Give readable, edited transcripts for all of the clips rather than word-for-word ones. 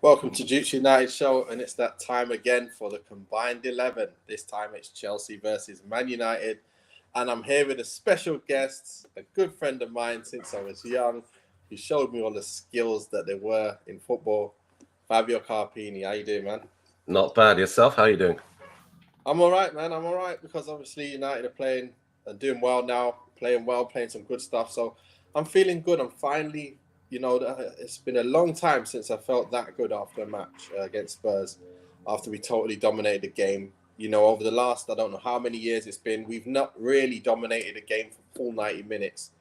Welcome to Duke United Show, and it's that time again for the combined 11. This time it's Chelsea versus Man United, and I'm here with a special guest, a good friend of mine since I was young, who showed me all the skills that there were in football. Fabio Carpini, how you doing, man? Not bad. Yourself? How you doing? I'm all right, man. I'm all right because obviously United are playing and doing well now, playing well, playing some good stuff. So I'm feeling good. I'm finally, it's been a long time since I felt that good after a match against Spurs, after we totally dominated the game. Over the last, I don't know how many years it's been, we've not really dominated a game for full 90 minutes.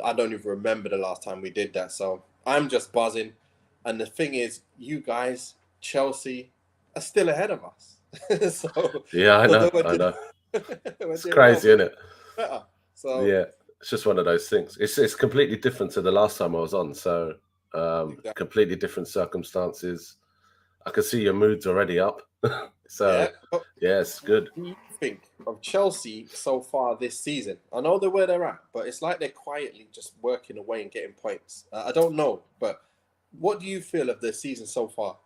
I don't even remember the last time we did that. So I'm just buzzing. And the thing is, you guys, Chelsea, are still ahead of us. so, Yeah, I know. although we're I doing, know. we're It's doing well, crazy, we're isn't it? better. So, Yeah, it's just one of those things. It's completely different to the last time I was on. So, exactly. completely different circumstances. I can see your mood's already up. Yeah. So, yeah, it's What good. do you think of Chelsea so far this season? I know they're where they're at, but it's like they're quietly just working away and getting points. I don't know, but what do you feel of the season so far?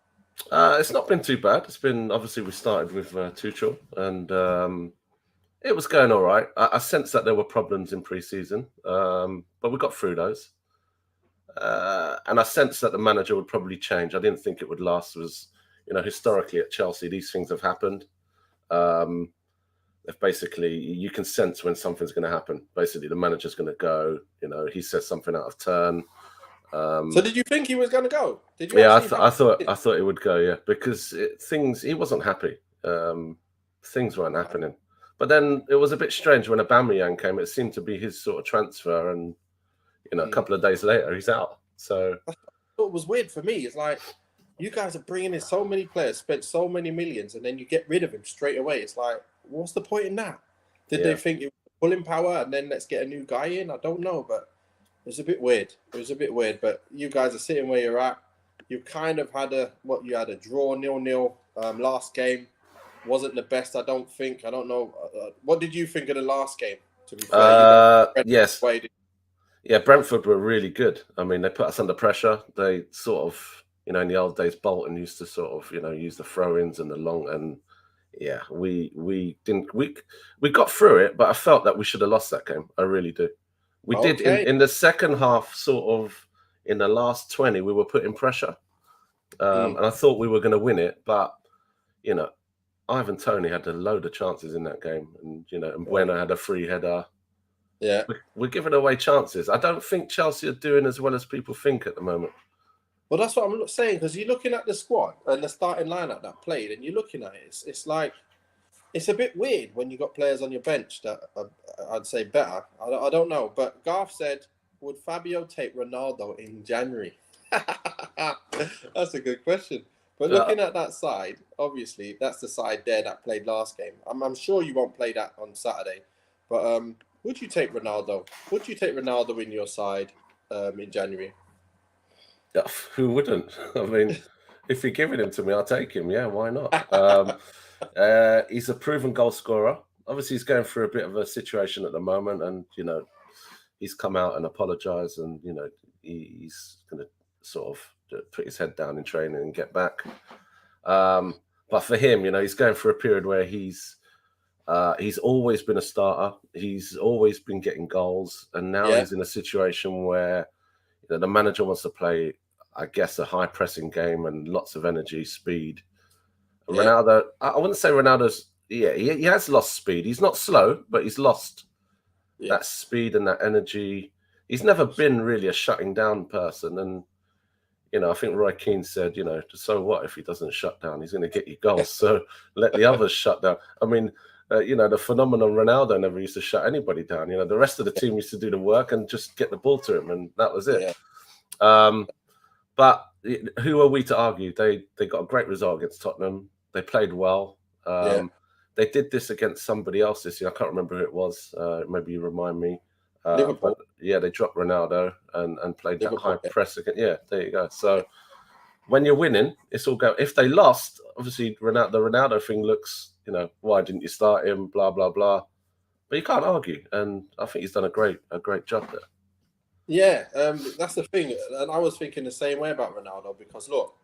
It's not been too bad. It's been obviously we started with Tuchel, and it was going all right. I sensed that there were problems in pre-season, but we got through those. And I sensed that the manager would probably change. I didn't think it would last. Was historically at Chelsea, these things have happened. Um, if basically you can sense when something's going to happen. Basically, the manager's going to go. He says something out of turn. So, Um, did you think he was going to go? Did you yeah, actually have? I thought it would go. Yeah, because things he wasn't happy. Things weren't happening. But then it was a bit strange when Aubameyang came. It seemed to be his sort of transfer, and a Mm. couple of days later he's out. So What was weird for me is like you guys are bringing in so many players, spent so many millions, and then you get rid of him straight away. It's like, what's the point in that? Did they yeah. think it was pulling power and then let's get a new guy in? I don't know, but it was a bit weird. It was a bit weird. But you guys are sitting where you're at. You've kind of had you had a draw 0-0 last game. Wasn't the best, I don't think. I don't know. What did you think of the last game? To be fair, you got Yes. Wade. Yeah, Brentford were really good. I mean, they put us under pressure. They sort of, in the old days, Bolton used to sort of, use the throw-ins and the long and yeah, we didn't we got through it, but I felt that we should have lost that game. I really do. We did Okay. in the second half, sort of in the last 20, we were putting pressure, Mm, and I thought we were going to win it. But you know, Ivan Toney had a load of chances in that game, and and yeah. Bueno had a free header. Yeah. We're giving away chances. I don't think Chelsea are doing as well as people think at the moment. Well, that's what I'm saying because you're looking at the squad and the starting lineup that played, and you're looking at it. It's like it's a bit weird when you got players on your bench that are, I'd say better. I don't know, but Garth said, "Would Fabio take Ronaldo in January?" That's a good question. But Uh, looking at that side, obviously that's the side there that played last game. I'm sure you won't play that on Saturday, but would you take Ronaldo? Would you take Ronaldo in your side in January? who wouldn't? I mean, if you're giving him to me, I'll take him. Yeah, why not? He's a proven goal scorer. Obviously, he's going through a bit of a situation at the moment, and he's come out and apologised, and he's going to sort of put his head down in training and get back. But for him, he's going through a period where he's always been a starter. He's always been getting goals, and now Yeah, he's in a situation where the manager wants to play, I guess, a high pressing game and lots of energy, speed. yeah, Ronaldo, I wouldn't say Ronaldo's. Yeah, he has lost speed. He's not slow, but he's lost yeah. that speed and that energy. He's never been really a shutting down person, and I think Roy Keane said, so what if he doesn't shut down? He's going to get you goals. So let the others shut down. I mean, the phenomenon Ronaldo never used to shut anybody down. The rest of the team used to do the work and just get the ball to him, and that was it. Yeah, Um, but who are we to argue? They got a great result against Tottenham. They played well. yeah. They did this against somebody else this year. I can't remember who it was. Maybe you remind me. But Liverpool, yeah, they dropped Ronaldo and played that high Liverpool. Yeah. press again. Yeah, there you go. So when you're winning, it's all go. If they lost, obviously the Ronaldo thing looks, why didn't you start him? Blah blah blah. But you can't argue, and I think he's done a great job there. Yeah, that's the thing, and I was thinking the same way about Ronaldo because look,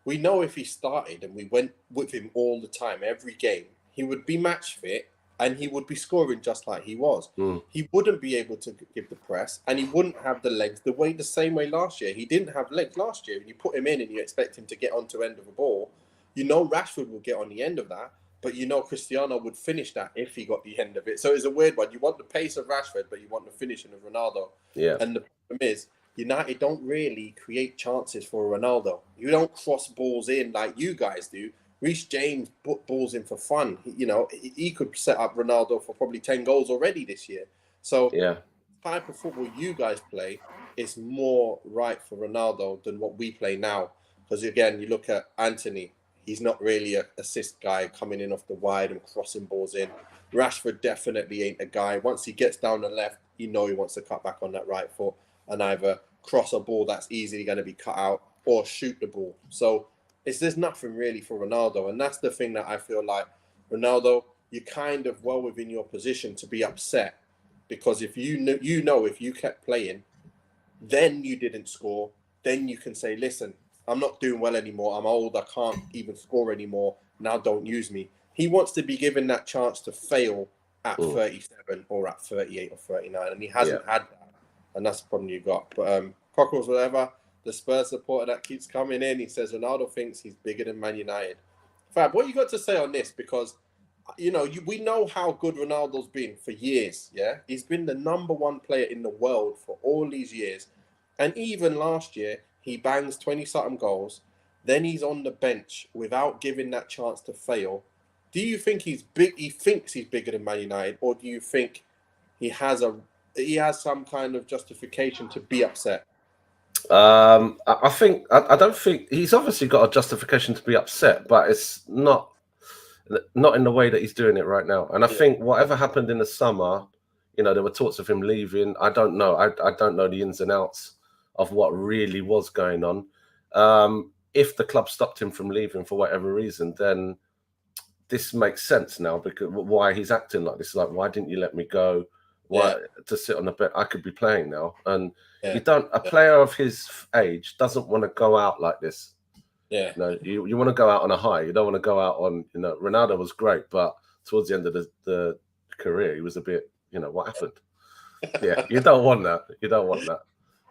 we know if he started and we went with him all the time, every game, he would be match fit and he would be scoring just like he was. He wouldn't be able to give the press and he wouldn't have the legs the same way last year. He didn't have legs last year. When you put him in and you expect him to get onto end of a ball, you know Rashford will get on the end of that, but you know Cristiano would finish that if he got the end of it. So it's a weird one. You want the pace of Rashford, but you want the finishing of Ronaldo. Yeah. And the problem is, United don't really create chances for Ronaldo. You don't cross balls in like you guys do. Reece James put balls in for fun. He could set up Ronaldo for probably 10 goals already this year. So yeah, the type of football you guys play is more right for Ronaldo than what we play now. Because again, you look at Anthony, he's not really an assist guy coming in off the wide and crossing balls in. Rashford definitely ain't a guy. Once he gets down the left, he wants to cut back on that right foot and either cross a ball that's easily going to be cut out or shoot the ball. So there's nothing really for Ronaldo. And that's the thing that I feel like, Ronaldo, you're kind of well within your position to be upset. Because if if you kept playing, then you didn't score, then you can say, listen, I'm not doing well anymore. I'm old. I can't even score anymore. Now don't use me. He wants to be given that chance to fail at 37 or at 38 or 39. And he hasn't had that. And that's the problem you got. But Cockles, whatever, the Spurs supporter that keeps coming in, he says Ronaldo thinks he's bigger than Man United. Fab, what you got to say on this? Because, we know how good Ronaldo's been for years, yeah? He's been the number one player in the world for all these years. And even last year, he bangs 20-something goals. Then he's on the bench without giving that chance to fail. Do you think he's big? He thinks he's bigger than Man United, or do you think he has some kind of justification to be upset? I don't think he's obviously got a justification to be upset, but it's not in the way that he's doing it right now. And I think whatever happened in the summer, there were talks of him leaving. I don't know. I don't know the ins and outs of what really was going on. If the club stopped him from leaving for whatever reason, then this makes sense now, because why he's acting like this. Like, why didn't you let me go? Why to sit on the bench? I could be playing now. And you don't. A player of his age doesn't want to go out like this. Yeah. You want to go out on a high. You don't want to go out on. Ronaldo was great, but towards the end of the career, he was a bit. What happened? Yeah, you don't want that. You don't want that.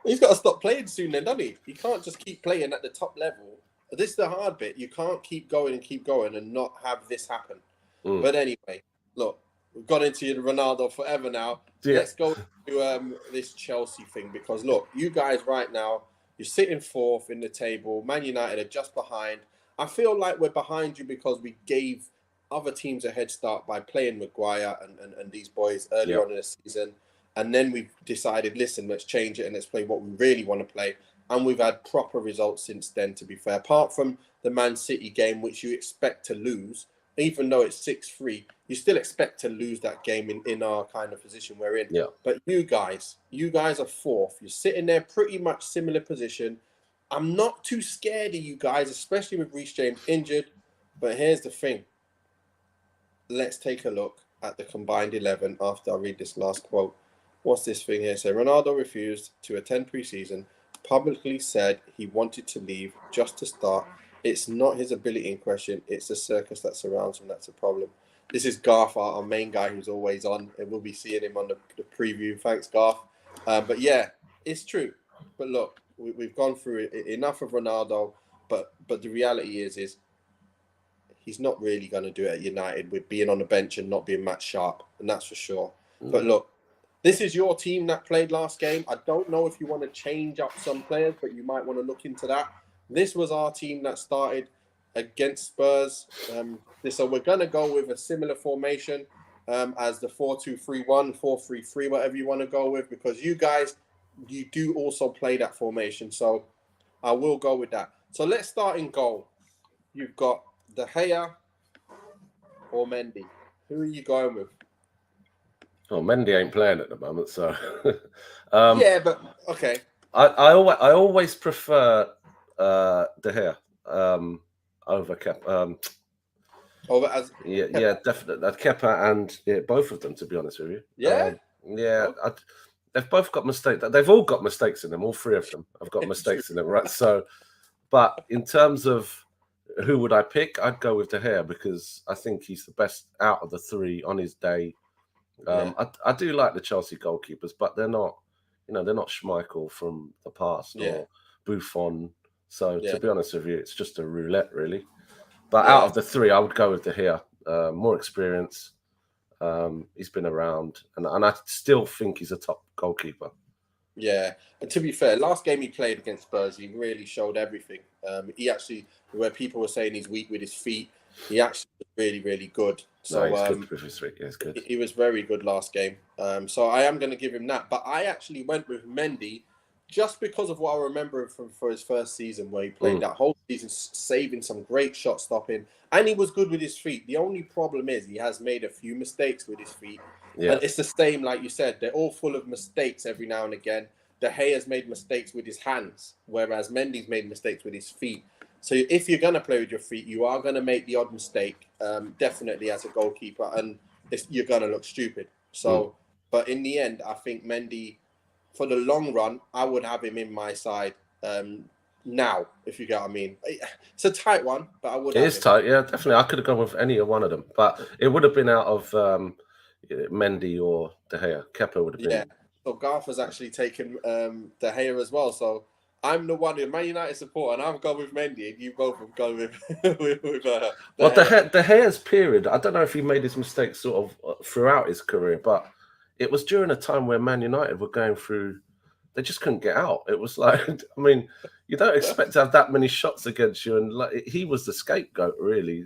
He's got to stop playing soon, then, doesn't he? He can't just keep playing at the top level. This is the hard bit. You can't keep going and not have this happen. But anyway, look, we've got into Ronaldo forever now. Yeah. Let's go to this Chelsea thing, because look, you guys right now, you're sitting fourth in the table. Man United are just behind. I feel like we're behind you because we gave other teams a head start by playing Maguire and these boys early on in the season. And then we've decided, listen, let's change it and let's play what we really want to play. And we've had proper results since then, to be fair. Apart from the Man City game, which you expect to lose, even though it's 6-3, you still expect to lose that game in our kind of position we're in. Yeah. But you guys are fourth. You're sitting there pretty much similar position. I'm not too scared of you guys, especially with Reece James injured. But here's the thing. Let's take a look at the combined 11 after I read this last quote. What's this thing here? So Ronaldo refused to attend pre-season, publicly said he wanted to leave just to start. It's not his ability in question. It's the circus that surrounds him. That's a problem. This is Garth, our main guy who's always on, and we'll be seeing him on the preview. Thanks, Garth. But yeah, it's true. But look, we've gone through enough of Ronaldo, but the reality is he's not really going to do it at United with being on the bench and not being match sharp, and that's for sure. But look, this is your team that played last game. I don't know if you want to change up some players, but you might want to look into that. This was our team that started against Spurs. So we're going to go with a similar formation as the 4-2-3-1, 4-3-3, whatever you want to go with, because you guys, you do also play that formation. So I will go with that. So let's start in goal. You've got De Gea or Mendy. Who are you going with? Oh, Mendy ain't playing at the moment, so. Yeah, but okay. I always prefer De Gea over Kepa. Yeah, definitely. Kepa and both of them, to be honest with you. Yeah? They've both got mistakes. They've all got mistakes in them. All three of them have got mistakes in them, right? So But in terms of who would I pick, I'd go with De Gea because I think he's the best out of the three on his day. Yeah, I do like the Chelsea goalkeepers, but they're not, they're not Schmeichel from the past yeah, or Buffon. So to yeah, be honest with you, it's just a roulette, really. But out yeah. of the three, I would go with De Gea. More experience. He's been around, and I still think he's a top goalkeeper. Yeah, and to be fair, last game he played against Spurs, he really showed everything. He actually, where people were saying he's weak with his feet, he actually was really, really good. No, So he's good with his feet. Yeah, he's good. he was very good last game. So I am going to give him that. But I actually went with Mendy just because of what I remember from for his first season, where he played that whole season, saving some great shot stopping, and he was good with his feet. The only problem is he has made a few mistakes with his feet. Yeah. And it's the same, like you said, they're all full of mistakes every now and again. De Gea's made mistakes with his hands, whereas Mendy's made mistakes with his feet. So if you're going to play with your feet, you are going to make the odd mistake, definitely as a goalkeeper, and you're going to look stupid. So, but in the end, I think Mendy, for the long run, I would have him in my side now, if you get what I mean. It's a tight one, but I would It have is him. tight, yeah, definitely. I could have gone with any one of them, but it would have been out of Mendy or De Gea. Kepa would have been. Yeah. So Garth has actually taken De Gea as well. So I'm the one who Man United support, and I've gone with Mendy, and you both have gone with De Well, Gea. De Gea's period, I don't know if he made his mistakes sort of throughout his career, but it was during a time where Man United were going through, they just couldn't get out. It was like, I mean, you don't expect to have that many shots against you, and like he was the scapegoat, really.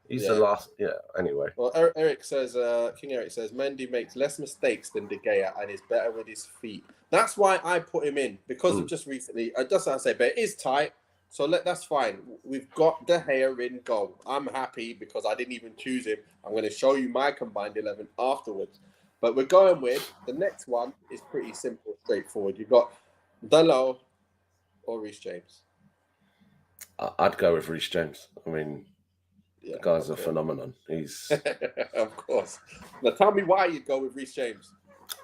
He's the last, anyway. Well, Eric says, King Eric says, Mendy makes less mistakes than De Gea and is better with his feet. That's why I put him in, because of just recently. That's what I say, but it is tight. So that's fine. We've got De Gea in goal. I'm happy because I didn't even choose him. I'm going to show you my combined 11 afterwards. But we're going with, the next one is pretty simple, straightforward. You've got Dalot or Reece James. I'd go with Reece James. I mean, Yeah, the guy's a phenomenon. He's of course. Now tell me why you'd go with Reece James.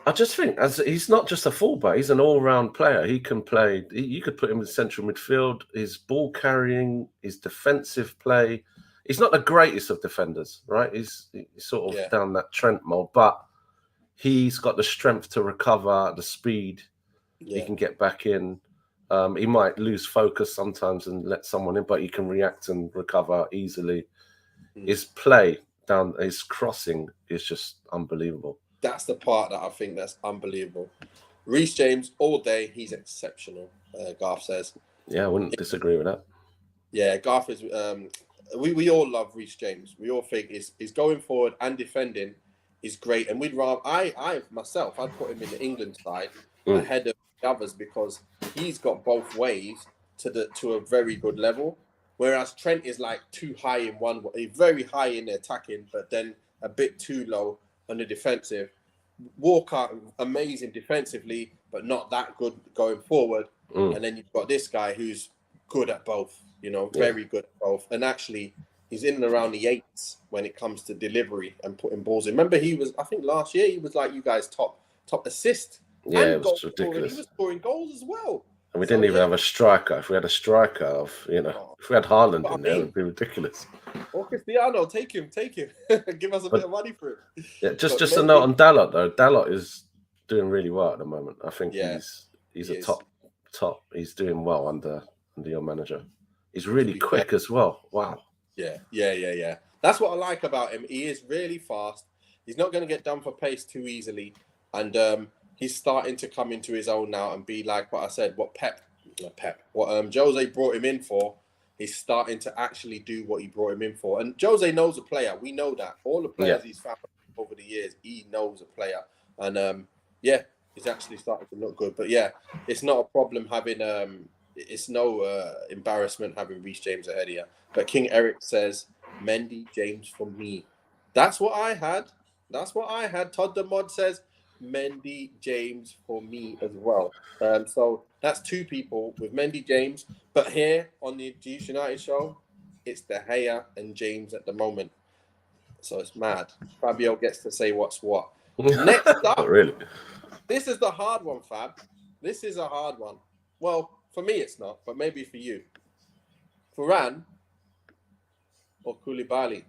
I just think as he's not just a fullback; he's an all-round player. He can play. You could put him in central midfield. His ball carrying, his defensive play. He's not the greatest of defenders, right? He's sort of down that Trent mold, but he's got the strength to recover, the speed. Yeah. He can get back in. He might lose focus sometimes and let someone in, but he can react and recover easily. His play down, his crossing is just unbelievable. That's the part that I think that's unbelievable. Reece James, all day, he's exceptional, Garth says. Yeah, I wouldn't disagree with that. Yeah, Garth is... we all love Reece James. We all think he's going forward and defending is great. And we'd rather... I myself, I'd put him in the England side ahead of the others because he's got both ways to a very good level. Whereas Trent is like too high in one way, very high in the attacking, but then a bit too low on the defensive. Walker, amazing defensively, but not that good going forward. And then you've got this guy who's good at both, very good at both. And actually, he's in and around the eights when it comes to delivery and putting balls in. Remember, I think last year, he was like you guys top assist. Yeah, it was ridiculous. He was scoring goals as well. And we didn't even have a striker. If we had a striker if we had Haaland in there, it would be ridiculous. Or Cristiano, take him. Give us a bit of money for him. Yeah, just a note on Dalot though. Dalot is doing really well at the moment. I think he's a top. He's doing well under your manager. He's really quick as well. Wow. Yeah. That's what I like about him. He is really fast. He's not going to get done for pace too easily, and he's starting to come into his own now and be like what I said, what Jose brought him in for. He's starting to actually do what he brought him in for. And Jose knows a player. We know that. All the players he's found over the years, he knows a player. And he's actually starting to look good. But it's not a problem having it's no embarrassment having Reece James ahead of you. But King Eric says, Mendy James for me. That's what I had. Todd the Mod says, Mendy James for me as well. So that's two people with Mendy James. But here on the GS United show, it's De Gea and James at the moment. So it's mad. Fabio gets to say what's what. Next up, really? This is the hard one, Fab. This is a hard one. Well, for me it's not, but maybe for you. Varane or Koulibaly?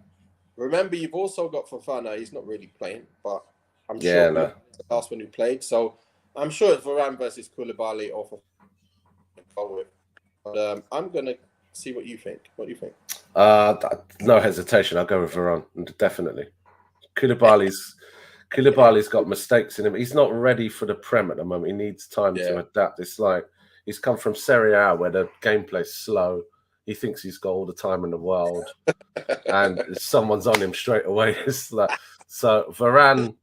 Remember, you've also got Fofana. He's not really playing, but I'm sure Koulibaly's the last one who played. So I'm sure it's Varane versus Koulibaly or Fofana. But I'm going to see what you think. What do you think? No hesitation. I'll go with Varane, definitely. Koulibaly's got mistakes in him. He's not ready for the Prem at the moment. He needs time to adapt. It's like he's come from Serie A where the gameplay's slow. He thinks he's got all the time in the world, and someone's on him straight away. It's like, so Varane,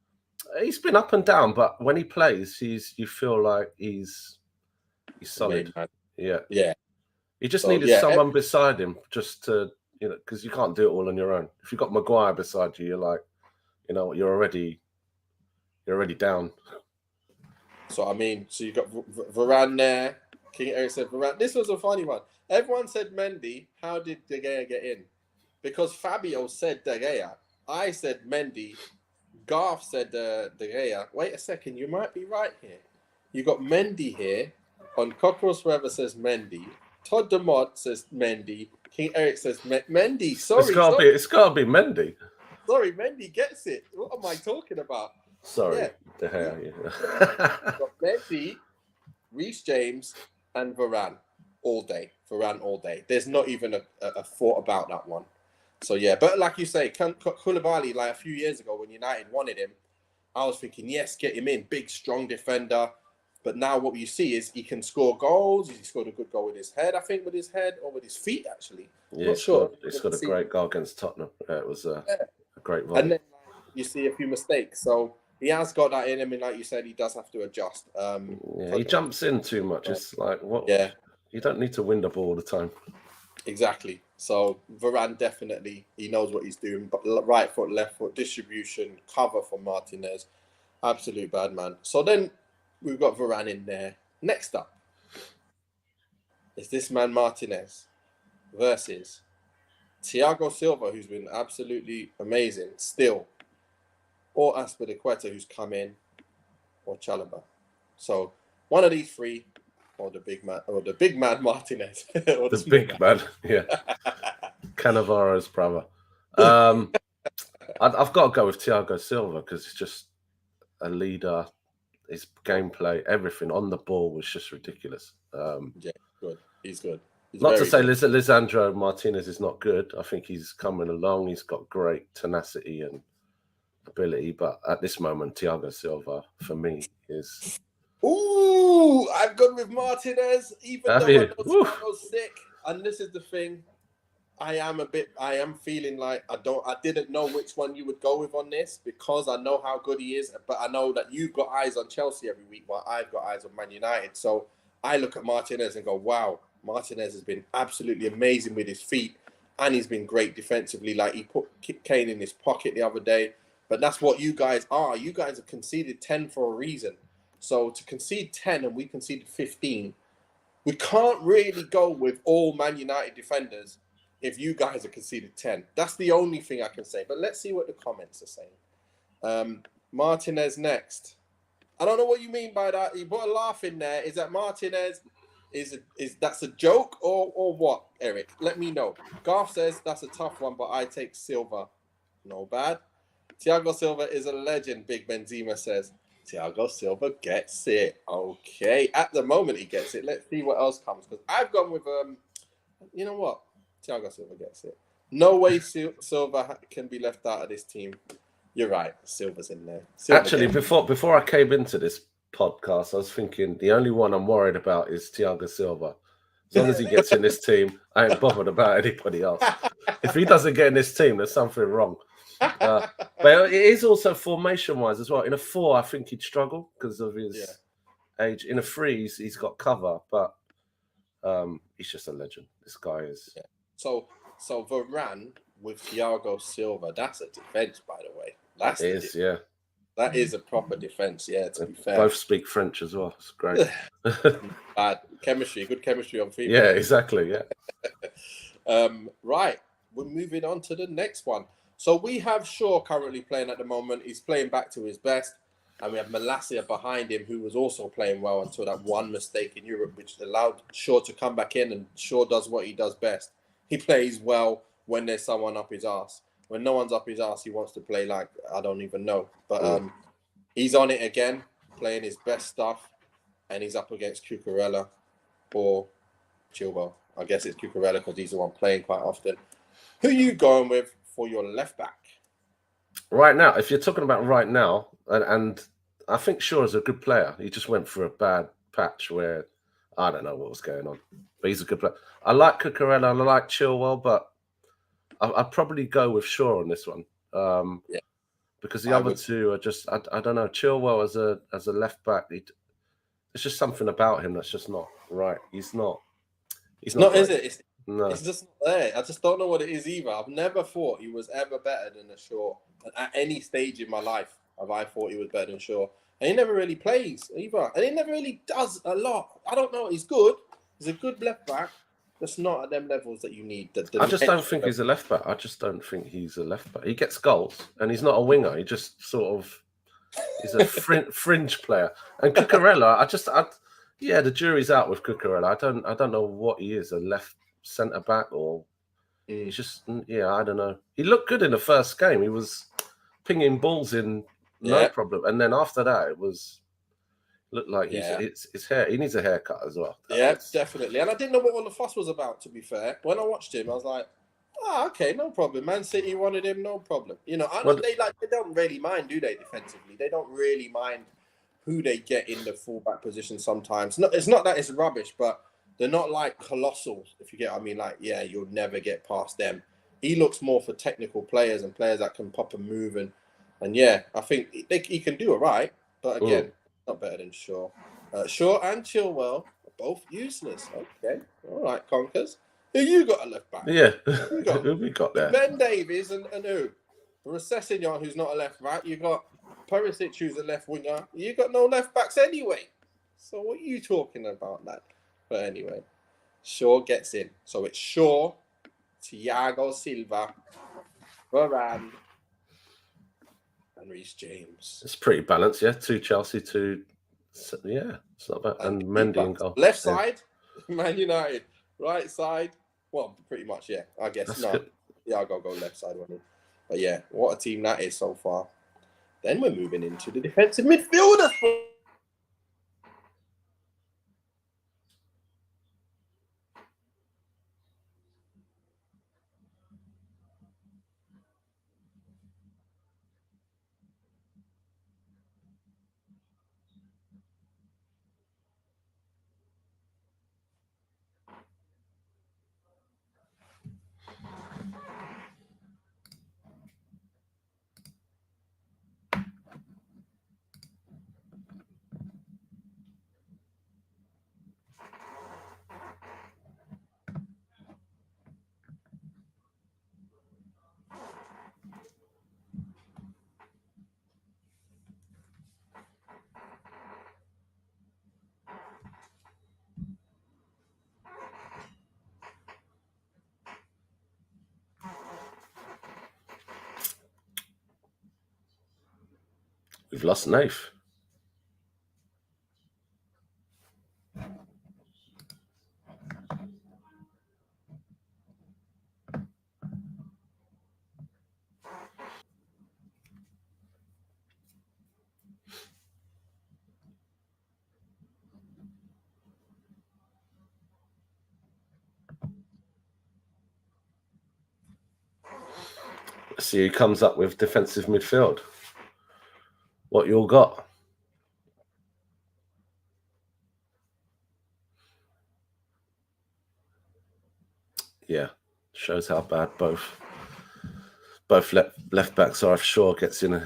he's been up and down, but when he plays, you feel like he's solid. Yeah. He just needed someone beside him just to, because you can't do it all on your own. If you've got Maguire beside you, you're like, you're already down. So so you got Varane there. King Eric said Varane. This was a funny one. Everyone said Mendy. How did De Gea get in? Because Fabio said De Gea. I said Mendy. Garth said De Gea. Wait a second, you might be right here. You got Mendy here. On Cockroach Forever says Mendy. Todd DeMott says Mendy. King Eric says Mendy. Sorry, it's gotta be Mendy. Sorry, Mendy gets it. What am I talking about? Sorry, De Gea. Got Mendy, Reece James, and Varane all day. Varane all day. There's not even a thought about that one. So yeah, but like you say, Koulibaly, like a few years ago when United wanted him, I was thinking, yes, get him in, big, strong defender. But now what you see is he can score goals. He scored a good goal with his head, I think, with his head or with his feet, actually. Yeah, not sure. He scored a great goal against Tottenham. It was a great volley. And then you see a few mistakes. So he has got that in him, and like you said, he does have to adjust. He jumps in too much. It's like, what? Yeah. You don't need to win the ball all the time. Exactly. So Varane definitely, he knows what he's doing. But right foot, left foot, distribution, cover for Martinez. Absolute bad man. So then we've got Varane in there. Next up is this man Martinez versus Thiago Silva, who's been absolutely amazing still, or Aspilicueta, who's come in, or Chalobah. So one of these three, or the big man Martinez, or the big man, yeah, Cannavaro's brother. I've got to go with Thiago Silva because he's just a leader. His gameplay, everything on the ball was just ridiculous. Yeah, good. He's good. Not to say Lisandro Martinez is not good. I think he's coming along. He's got great tenacity and ability. But at this moment, Thiago Silva, for me, is... Ooh, I've gone with Martinez, even though I was sick. And this is the thing. I am feeling like I didn't know which one you would go with on this because I know how good he is. But I know that you've got eyes on Chelsea every week while I've got eyes on Man United. So I look at Martinez and go, wow, Martinez has been absolutely amazing with his feet, and he's been great defensively. Like, he put Kane in his pocket the other day. But that's what you guys are. You guys have conceded 10 for a reason. So to concede 10 and we conceded 15, we can't really go with all Man United defenders if you guys have conceded 10. That's the only thing I can say. But let's see what the comments are saying. Martinez next. I don't know what you mean by that. You put a laugh in there. Is that Martinez? Is that's a joke or what, Eric? Let me know. Garth says that's a tough one, but I take Silva. No bad. Thiago Silva is a legend, Big Benzema says. Thiago Silva gets it. Okay. At the moment, he gets it. Let's see what else comes. Because I've gone with, you know what? Thiago Silva gets it. No way Silva can be left out of this team. You're right. Silva's in there. Actually, before I came into this podcast, I was thinking the only one I'm worried about is Thiago Silva. As long as he gets in this team, I ain't bothered about anybody else. If he doesn't get in this team, there's something wrong. But it is also formation-wise as well. In a 4, I think he'd struggle because of his age. In a 3, he's got cover, but he's just a legend. This guy is... Yeah. So Varane with Thiago Silva, that's a defence, by the way. That is a proper defence, to be fair. Both speak French as well. It's great. Bad chemistry, good chemistry on FIFA. Yeah, exactly, yeah. Right, we're moving on to the next one. So we have Shaw currently playing at the moment. He's playing back to his best. And we have Malacia behind him, who was also playing well until that one mistake in Europe, which allowed Shaw to come back in, and Shaw does what he does best. He plays well when there's someone up his ass. When no one's up his ass, he wants to play like I don't even know. But he's on it again, playing his best stuff, and he's up against Cucurella or Chilwell. I guess it's Cucurella because he's the one playing quite often. Who are you going with for your left back? Right now, if you're talking about right now, and I think Shaw is a good player. He just went through a bad patch where I don't know what was going on, but he's a good player. I like Cucurella, I like Chilwell, but I'd probably go with Shaw on this one. Yeah. Because the other two are just I don't know. Chilwell as a left back, there's just something about him that's just not right. He's not. It's not, right. is it? No. It's just not there. I just don't know what it is either. I've never thought he was ever better than a Shaw. At any stage in my life, have I thought he was better than Shaw. And he never really plays either. And he never really does a lot. I don't know. He's good. He's a good left back. Just not at them levels that you need. I just don't think he's a left back. I just don't think he's a left back. He gets goals, and he's not a winger. He just sort of he's a fringe player. And Cucurella, yeah, the jury's out with Cucurella. I don't know what he is, a left centre back or he's just I don't know. He looked good in the first game. He was pinging balls in no problem, and then after that it looked like his hair. He needs a haircut as well. Definitely. And I didn't know what all the fuss was about, to be fair. When I watched him, I was like, okay, no problem. Man City wanted him, no problem. You know, they don't really mind, do they, defensively? They don't really mind who they get in the fullback position sometimes. No, it's not that it's rubbish, but they're not like colossal, if you get what I mean. Like, you'll never get past them. He looks more for technical players and players that can pop and move. And I think he can do it right. But again, not better than Shaw. Shaw and Chilwell are both useless. Okay. All right, Conkers. Who you got a left back? Yeah. Who we got there? Ben Davies and who? Recessignon, who's not a left back. You got Perisic, who's a left winger. You got no left backs anyway. So what are you talking about, lad? But anyway, Shaw gets in. So it's Shaw, Thiago Silva, Varane, and Reece James. It's pretty balanced, yeah. 2 Chelsea, 2. Yeah, it's not bad. And Mendy in goal. Left side, Man United. Right side, well, pretty much, yeah. I guess That's no. Good. Yeah, I'll go left side one. But yeah, what a team that is so far. Then we're moving into the defensive midfielders. We've lost Nath. Let's see who comes up with defensive midfield. What you all got? Yeah, shows how bad both left backs are. If Shaw gets in,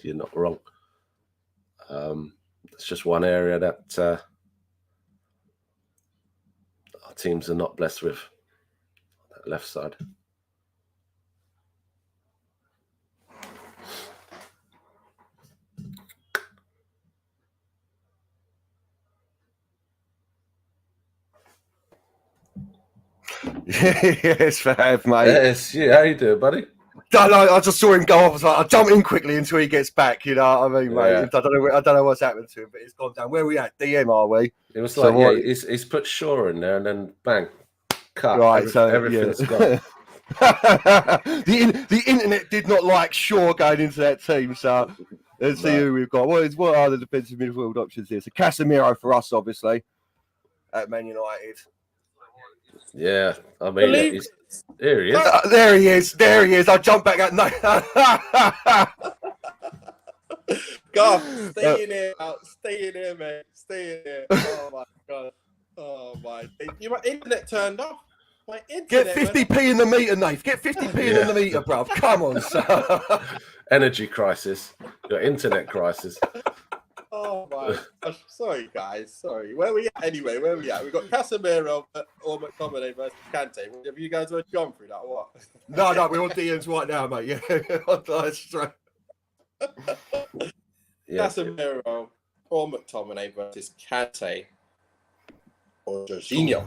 you're not wrong. It's just one area that our teams are not blessed with. That left side. Yes, Fab, mate. Yes, yeah. How you doing, buddy? I just saw him go off. I was like, I'll jump in quickly until he gets back. You know what I mean, mate? I don't know what's happened to him, but it's gone down. Where are we at? DM, are we? It was like, he's put Shaw in there, and then bang. cut. Right, so Everything's gone. The internet did not like Shaw going into that team, so let's see who we've got. What are the defensive midfield options here? So Casemiro for us, obviously, at Man United. Yeah, I mean, here he is. There he is. There he is. I'll jump back at no. God, stay in here, mate. Stay in here. Oh my God. Oh my. My internet turned off. My internet. Get 50p in the meter, Nate. Get 50p in the meter, bruv. Come on, sir. Energy crisis. Your internet crisis. Oh my gosh. Sorry, guys. Sorry. Where we at anyway? Where we at? We've got Casemiro or McTominay versus Kante. Have you guys already gone through that or what? No, we're on DMs right now, mate. Yeah. Casemiro or McTominay versus Kante or Jorginho.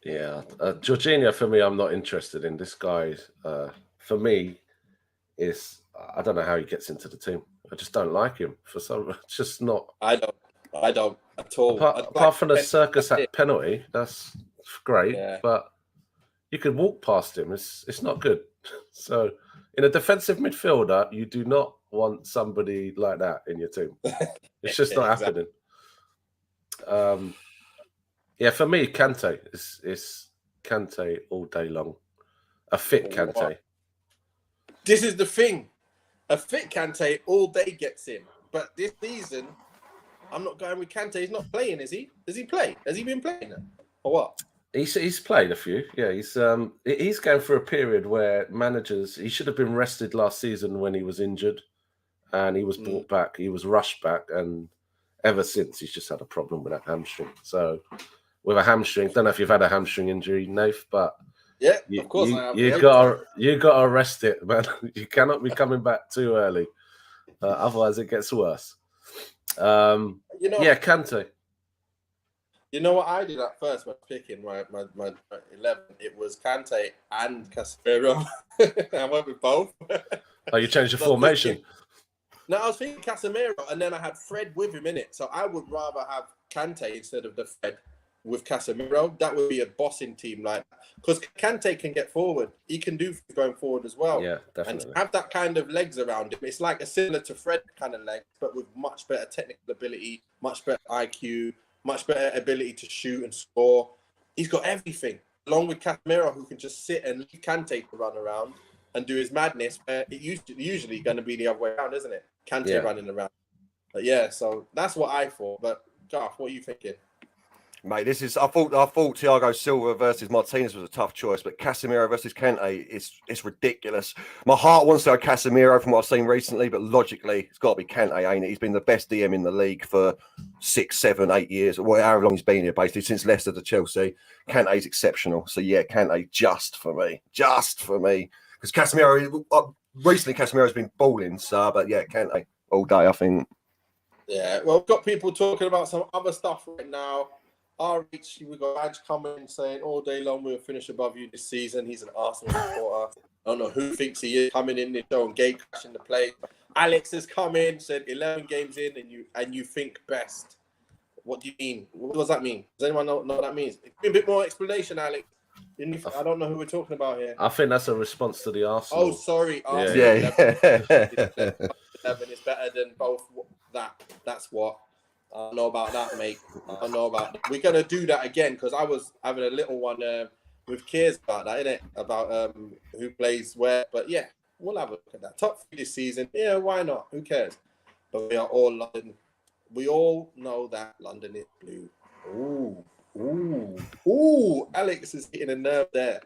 Yeah, Jorginho for me, I'm not interested in. This guy, for me, I don't know how he gets into the team. I just don't like him for some. It's just not. I don't at all. Apart from the circus at penalty, that's great. Yeah. But you could walk past him. It's not good. So in a defensive midfielder, you do not want somebody like that in your team. It's just not happening. Yeah, for me, Kante is Kante all day long. A fit Kante. This is the thing. A fit Kante all day gets in. But this season, I'm not going with Kante. He's not playing, is he? Does he play? Has he been playing or what? He's played a few. Yeah, he's going through a period where he should have been rested last season when he was injured, and he was brought back. He was rushed back, and ever since he's just had a problem with that hamstring. So with a hamstring, don't know if you've had a hamstring injury, Nath, but yeah, of course I have. You got to rest it, man. You cannot be coming back too early, otherwise it gets worse. Kante. You know what I did at first when picking my 11? It was Kante and Casemiro. I went with both. Oh, you changed the formation? No, I was thinking Casemiro, and then I had Fred with him in it. So I would rather have Kante instead of the Fred with Casemiro. That would be a bossing team, because Kante can get forward. He can do going forward as well. Yeah, definitely. And to have that kind of legs around him, it's like a similar to Fred kind of legs, but with much better technical ability, much better IQ, much better ability to shoot and score. He's got everything, along with Casemiro, who can just sit and leave Kante to run around and do his madness. It's usually going to be the other way around, isn't it? Kante running around. But yeah, so that's what I thought. But Garth, what are you thinking? Mate, I thought Thiago Silva versus Martinez was a tough choice, but Casemiro versus Kante it's ridiculous. My heart wants to go Casemiro from what I've seen recently, but logically it's got to be Kante, ain't it? He's been the best DM in the league for 6, 7, 8 years, or however long he's been here, basically since Leicester to Chelsea. Kante's exceptional, so yeah, Kante just for me, because Casemiro recently Casemiro's been balling, so but yeah, Kante all day, I think. Yeah, well, we've got people talking about some other stuff right now. RH, we got Badge coming saying all day long we'll finish above you this season. He's an Arsenal supporter. I don't know who thinks he is coming in this show and gate crashing the play. Alex has come in, said 11 games in and you think best. What do you mean? What does that mean? Does anyone know what that means? Give me a bit more explanation, Alex. I don't know who we're talking about here. I think that's a response to the Arsenal. Oh, sorry. Arsenal yeah. 11 is better than both that. That's what. I don't know about that, mate. I don't know about that. We're going to do that again because I was having a little one with Kears about that, innit? About who plays where. But yeah, we'll have a look at that. Top 3 this season. Yeah, why not? Who cares? But we are all London. We all know that London is blue. Ooh. Alex is hitting a nerve there.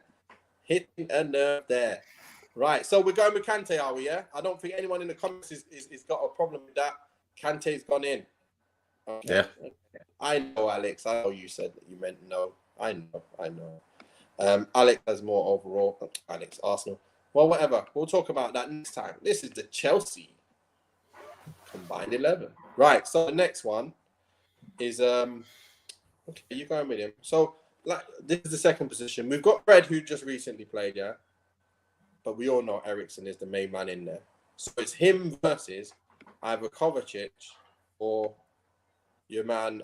Right, so we're going with Kante, are we, yeah? I don't think anyone in the comments is got a problem with that. Kante's gone in. Okay. Yeah. I know, Alex. I know you said that you meant no. I know. Alex has more overall. Alex, Arsenal. Well, whatever. We'll talk about that next time. This is the Chelsea combined 11. Right. So the next one is okay. You're going with him. So this is the second position. We've got Fred, who just recently played, yeah. But we all know Eriksen is the main man in there. So it's him versus either Kovacic or your man,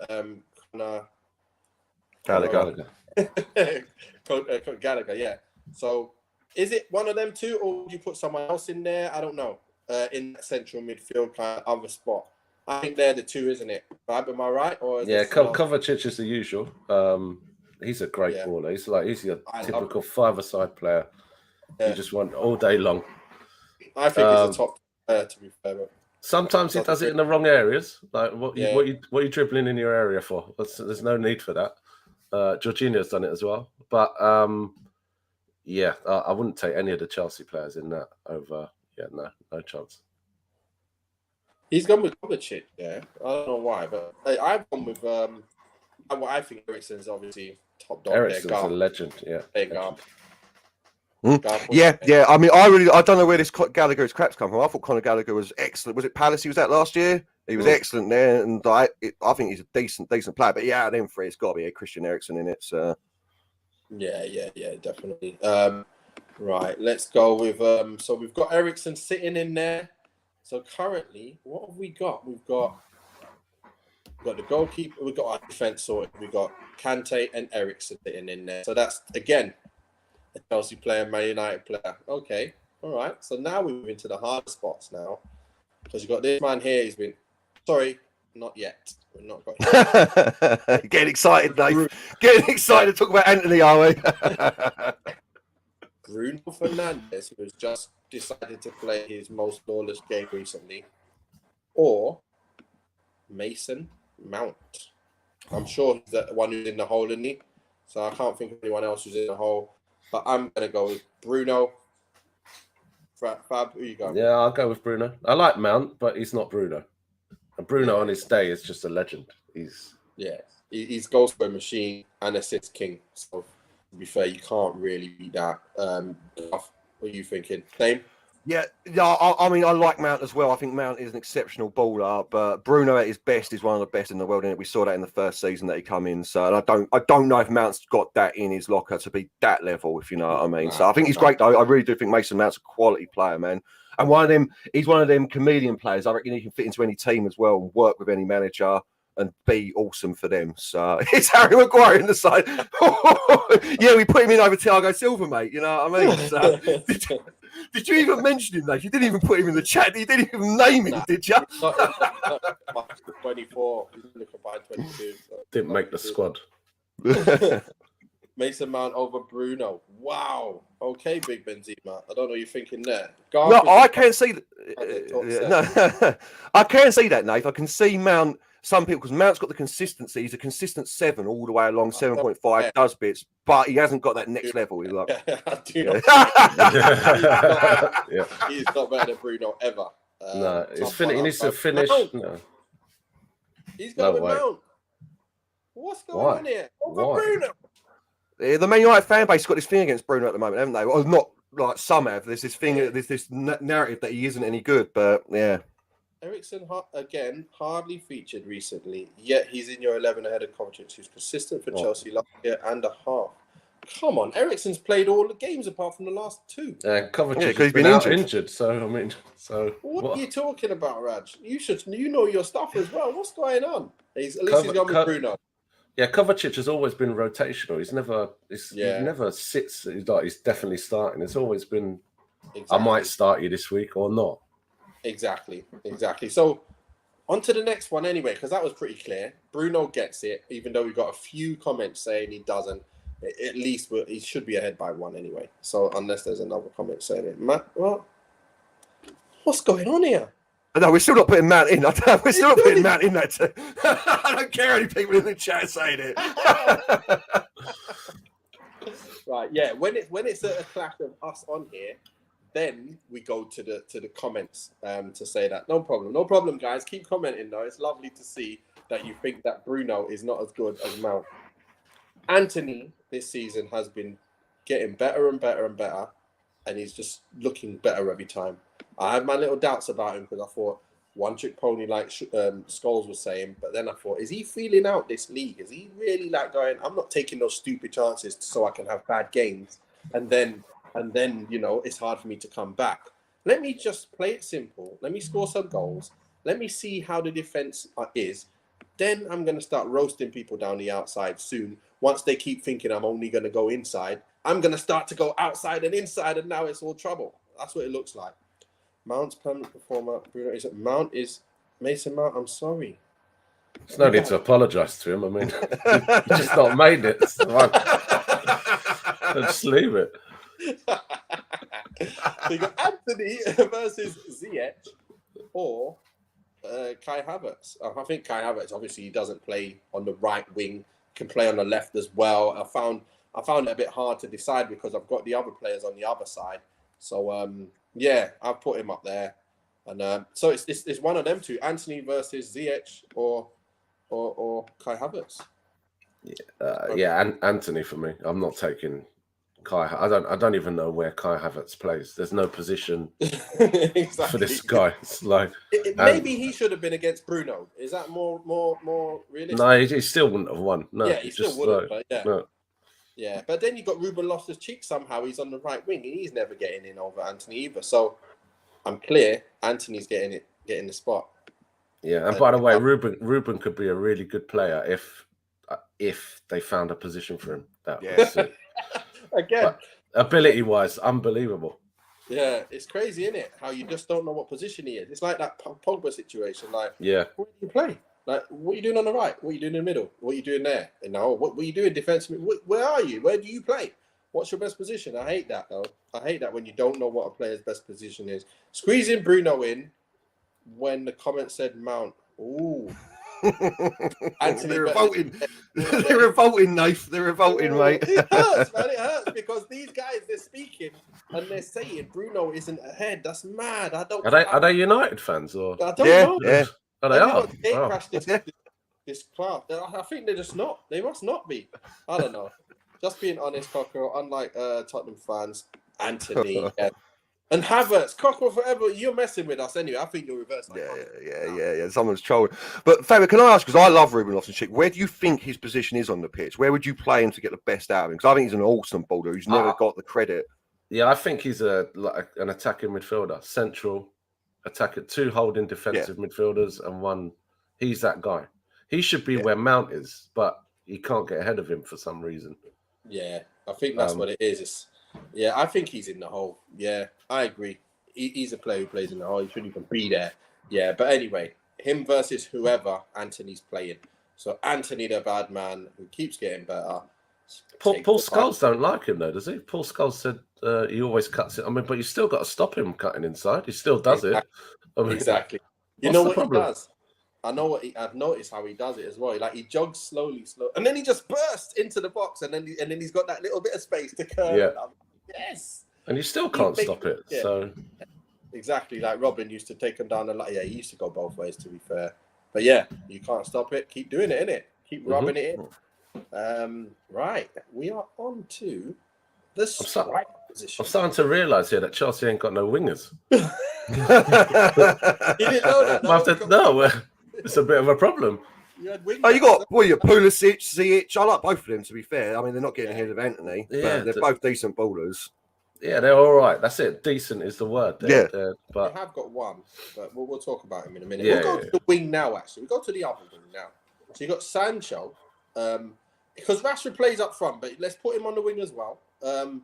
Gallagher. Gallagher, yeah. So is it one of them two, or would you put someone else in there? I don't know. In that central midfield kind of other spot. I think they're the two, isn't it? Fab, am I right? Or is Kovacic is the usual. He's a great baller. He's your typical five-a-side player. You just want all day long. I think he's a top player, to be fair. But sometimes he does it in the wrong areas. Like what are you dribbling in your area for? There's no need for that. Jorginho's done it as well. But I wouldn't take any of the Chelsea players in that over. Yeah, no chance. He's gone with Kovacic, yeah. I don't know why, but I've gone with I think Eriksen's obviously top dog. Eriksen's a legend, yeah. Yeah. I mean, I don't know where this Gallagher's crap's come from. I thought Conor Gallagher was excellent. Was it Palace he was at last year? He was excellent there, and I think he's a decent player. But yeah, them three, it's got to be a Christian Eriksen in it. So. Yeah, definitely. Right, let's go with so we've got Eriksen sitting in there. So currently, what have we got? We've got the goalkeeper, we've got our defense sorted, we've got Kante and Eriksen sitting in there. So that's again a Chelsea player, Man United player. Okay, all right. So now we move into the harder spots now. Because you've got this man here, he's been not yet. We're not got getting excited, Dave. Getting excited to talk about Anthony, are we? Bruno Fernandes, who has just decided to play his most flawless game recently, or Mason Mount. I'm sure he's the one who's in the hole, isn't he? So I can't think of anyone else who's in the hole. But I'm going to go with Bruno. Fab, who you going? Yeah, I'll go with Bruno. I like Mount, but he's not Bruno. And Bruno on his day is just a legend. He's goal scoring machine and assist king. So to be fair, you can't really beat that. What are you thinking? Same? Yeah. I mean, I like Mount as well. I think Mount is an exceptional baller, but Bruno at his best is one of the best in the world. And we saw that in the first season that he come in. So I don't know if Mount's got that in his locker to be that level, if you know what I mean. So I think he's great though. I really do think Mason Mount's a quality player, man. And he's one of them chameleon players. I reckon he can fit into any team as well and work with any manager and be awesome for them. So it's Harry Maguire in the side. Yeah, we put him in over Thiago Silva, mate. You know what I mean? So, did you even mention him, though? You didn't even put him in the chat. You didn't even name him, did you? Not 24. He's only combined 22. So. Didn't make the squad. Mason Mount over Bruno. Wow. Okay, Big Benzema. I don't know what you're thinking there. No, I can't see that. I can see that, Nate. I can see Mount. Some people, because Mount's got the consistency. He's a consistent 7 all the way along, 7.5, does bits, but he hasn't got that next level. He's like, he's not better than Bruno ever. No, he needs to finish. No. He's got with Mount. What's going on here? Over Bruno. The Man United fan base got this thing against Bruno at the moment, haven't they? Well, not like some have. There's this thing, there's this narrative that he isn't any good, but yeah. Eriksen, again, hardly featured recently, yet he's in your 11 ahead of Kovacic, who's consistent for Chelsea last year and a half. Come on, Eriksen's played all the games apart from the last 2. Kovacic has been injured. What are you talking about, Raj? You know your stuff as well. What's going on? At least he's gone with Bruno. Yeah, Kovacic has always been rotational. He never sits. He's definitely starting. It's always been. Exactly. I might start you this week or not. Exactly. So, on to the next one anyway, because that was pretty clear. Bruno gets it, even though we got a few comments saying he doesn't. At least he should be ahead by 1 anyway. So, unless there's another comment saying it. Matt, what's going on here? No, we're still not putting Mount in. We're still not putting Mount in that. I don't care any people in the chat saying it. Right, yeah. When it's a clash of us on here, then we go to the comments to say that no problem, guys. Keep commenting though. It's lovely to see that you think that Bruno is not as good as Mount. Anthony this season has been getting better and better and better, and he's just looking better every time. I had my little doubts about him because I thought one-trick pony like Scholes was saying, but then I thought, is he feeling out this league? Is he really like going, I'm not taking those stupid chances so I can have bad games, and then it's hard for me to come back. Let me just play it simple. Let me score some goals. Let me see how the defense is. then I'm going to start roasting people down the outside soon. Once they keep thinking I'm only going to go inside, I'm going to start to go outside and inside, and now it's all trouble. That's what it looks like. Mount's permanent performer. Bruno is Mount is Mason Mount. I'm sorry. There's no need to apologise to him. I mean, he's just not made it. It's fine. Just leave it. So you got Anthony versus Ziyech or Kai Havertz. I think Kai Havertz, obviously, he doesn't play on the right wing, can play on the left as well. I found it a bit hard to decide because I've got the other players on the other side. So, yeah, I've put him up there. And so it's one of them two, Anthony versus Ziyech or Kai Havertz. Yeah, Anthony for me. I'm not taking Kai. I don't even know where Kai Havertz plays. There's no position Exactly. for this guy. It's like maybe he should have been against Bruno. Is that more realistic? No, he still wouldn't have won. No, yeah, he still wouldn't. But yeah, no. Yeah. But then you got Ruben Loftus-Cheek somehow. He's on the right wing, and he's never getting in over Anthony either. So I'm clear. Anthony's getting the spot. Yeah, and by the way, Ruben could be a really good player if they found a position for him. That was it. Again, but ability-wise, unbelievable. Yeah, it's crazy, isn't it? How you just don't know what position he is. It's like that Pogba situation. Like, yeah, where do you play? Like, what are you doing on the right? What are you doing in the middle? What are you doing there? You know, what are you doing defensively? Where are you? Where do you play? What's your best position? I hate that, though. I hate that when you don't know what a player's best position is. Squeezing Bruno in when the comment said Mount. Ooh. They're revolting. They're revolting, Nath. They're revolting, mate. It hurts, man. It hurts because these guys, they're speaking and they're saying Bruno isn't ahead. That's mad. Are they United fans or? I don't know. Yeah. Oh, they are. Crash this class. I think they're just not. They must not be. I don't know. Just being honest, Cocker. Unlike Tottenham fans, Anthony and Havertz, Cocker forever. You're messing with us anyway. I think you're reversing. Yeah. Someone's trolling. But Fabio, can I ask? Because I love Ruben Loftus-Cheek. Where do you think his position is on the pitch? Where would you play him to get the best out of him? Because I think he's an awesome baller who's never got the credit. Yeah, I think he's an attacking midfielder, central attacker, 2 holding defensive midfielders, and 1. He's that guy. He should be where Mount is, but he can't get ahead of him for some reason. Yeah, I think that's what it is. I think he's in the hole. Yeah, I agree. He's a player who plays in the hole. He shouldn't even be there. Yeah, but anyway, him versus whoever Anthony's playing. So Anthony, the bad man, who keeps getting better. Paul Scholes don't like him, though, does he? Paul Scholes said he always cuts it. I mean, but you still got to stop him cutting inside. He still does it. I mean, exactly. You know what he does? I've noticed how he does it as well. Like he jogs slowly, and then he just bursts into the box, and then he's got that little bit of space to curve. Yeah. Yes. And you still can't stop it. Yeah. So exactly, like Robin used to take him down the line. Yeah, he used to go both ways, to be fair. But yeah, you can't stop it. Keep doing it, innit? Keep rubbing it in. Right, we are on to the strike position. I'm starting to realise here that Chelsea ain't got no wingers. You didn't know that? No, it's a bit of a problem. You got Pulisic, Ziyech. I like both of them, to be fair. I mean, they're not getting ahead of Anthony, but they're both decent ballers. Yeah, they're all right. That's it. Decent is the word. They have got one, but we'll talk about him in a minute. We'll go to the wing now, actually. We'll go to the other wing now. So you got Sancho, because Rashford plays up front, but let's put him on the wing as well. You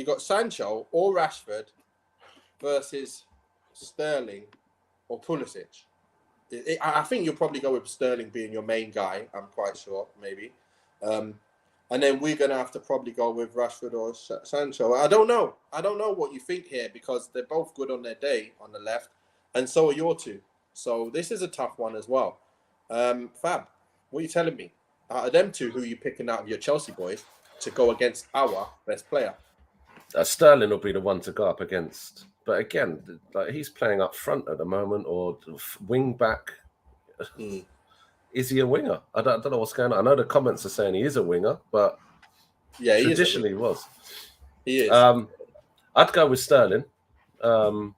got Sancho or Rashford versus Sterling or Pulisic. I think you'll probably go with Sterling being your main guy. I'm quite sure, maybe. And then we're going to have to probably go with Rashford or Sancho. I don't know. I don't know what you think here because they're both good on their day on the left. And so are your two. So this is a tough one as well. Fab, what are you telling me? Out of them two, who are you picking out of your Chelsea boys to go against our best player? Sterling will be the one to go up against. But again, like he's playing up front at the moment or wing back. Is he a winger? I don't know what's going on. I know the comments are saying he is a winger, but traditionally he was. He is. I'd go with Sterling. But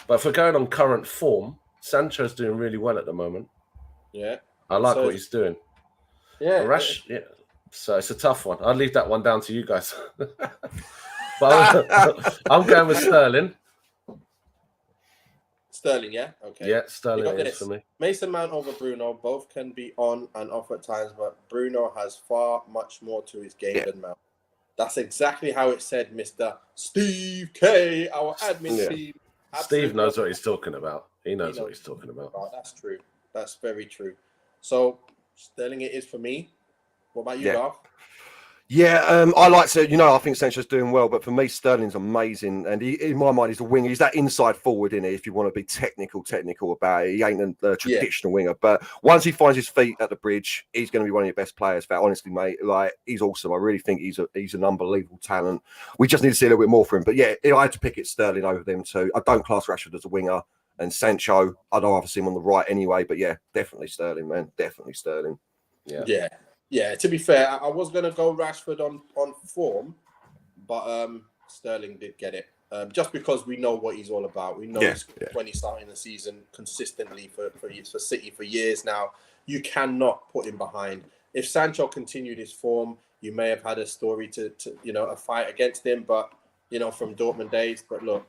if we're going on current form, Sancho's doing really well at the moment. Yeah. I like what he's doing. Yeah. So it's a tough one. I'll leave that one down to you guys. But I'm going with Sterling. Sterling, yeah? Okay. Yeah, You Sterling got it is this. for me. Mason Mount over Bruno. Both can be on and off at times, but Bruno has far much more to his game than Mount. That's exactly how it said, Mr. Steve K, our admin team. Steve knows what he's talking about. He knows what he's talking about. That's true. That's very true. So, Sterling it is for me. What about you, Garth? Yeah, I like to, I think Sancho's doing well, but for me, Sterling's amazing. And in my mind, he's a winger. He's that inside forward, in it. If you want to be technical about it, he ain't a traditional winger. But once he finds his feet at the bridge, he's going to be one of your best players. But honestly, mate, like, he's awesome. I really think he's an unbelievable talent. We just need to see a little bit more from him. But yeah, I had to pick it Sterling over them too. I don't class Rashford as a winger. And Sancho, I'd rather see him on the right anyway. But yeah, definitely Sterling, man. Definitely Sterling. Yeah, to be fair, I was going to go Rashford on form, but Sterling did get it. Just because we know what he's all about. We know he's when he's starting the season consistently for City for years now. You cannot put him behind. If Sancho continued his form, you may have had a story to a fight against him, but, from Dortmund days. But look,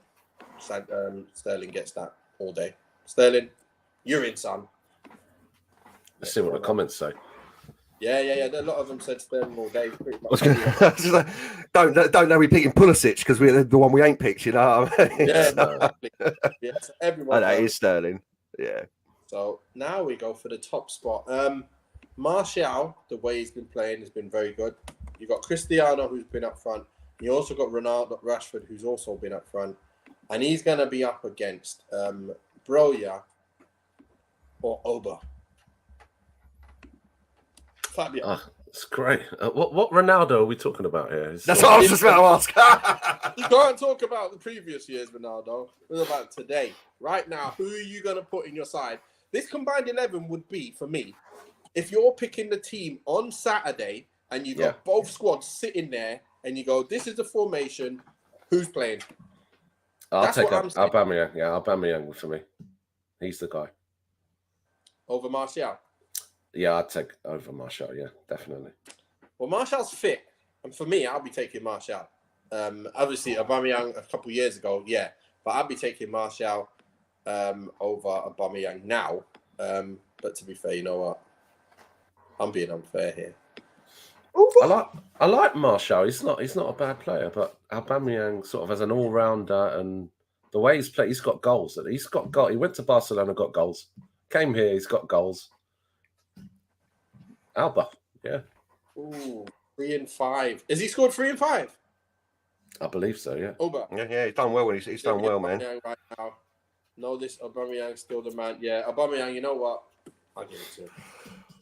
Sterling gets that all day. Sterling, you're in, son. Let's see what the comments say. Yeah. A lot of them said Sterling all day. Pretty much. Don't know we picking Pulisic because we're the one we ain't picked. You know what I mean? Exactly. Yeah, so everyone. That is Sterling. Yeah. So now we go for the top spot. Martial, the way he's been playing, has been very good. You got Cristiano, who's been up front. You also got Ronaldo, Rashford, who's also been up front, and he's gonna be up against Broja or Oba. Fabio. It's great. What Ronaldo are we talking about here? That's what I was just about to ask. You can't talk about the previous year's Ronaldo. It's about today. Right now, who are you going to put in your side? This combined 11 would be, for me, if you're picking the team on Saturday and you got both squads sitting there and you go, this is the formation, who's playing? I'll take Aubameyang. Yeah, Aubameyang for me. He's the guy. Over Martial? Yeah, I'd take over Martial. Yeah, definitely. Well, Martial's fit. And for me, I'll be taking Martial. Obviously, Aubameyang a couple of years ago, but I'd be taking Martial over Aubameyang now. But to be fair, you know what? I'm being unfair here. I like Martial. He's not a bad player, but Aubameyang sort of as an all-rounder, and the way he's played, he's got goals. He went to Barcelona, got goals. Came here, he's got goals. Alba, yeah. Ooh, 3 and 5. Has he scored 3 and 5? I believe so, yeah. Oba. Yeah, he's done well when he's done well, man. Right now. No, this Aubameyang's still the man. Yeah, Aubameyang, you know what? I'll give it to him.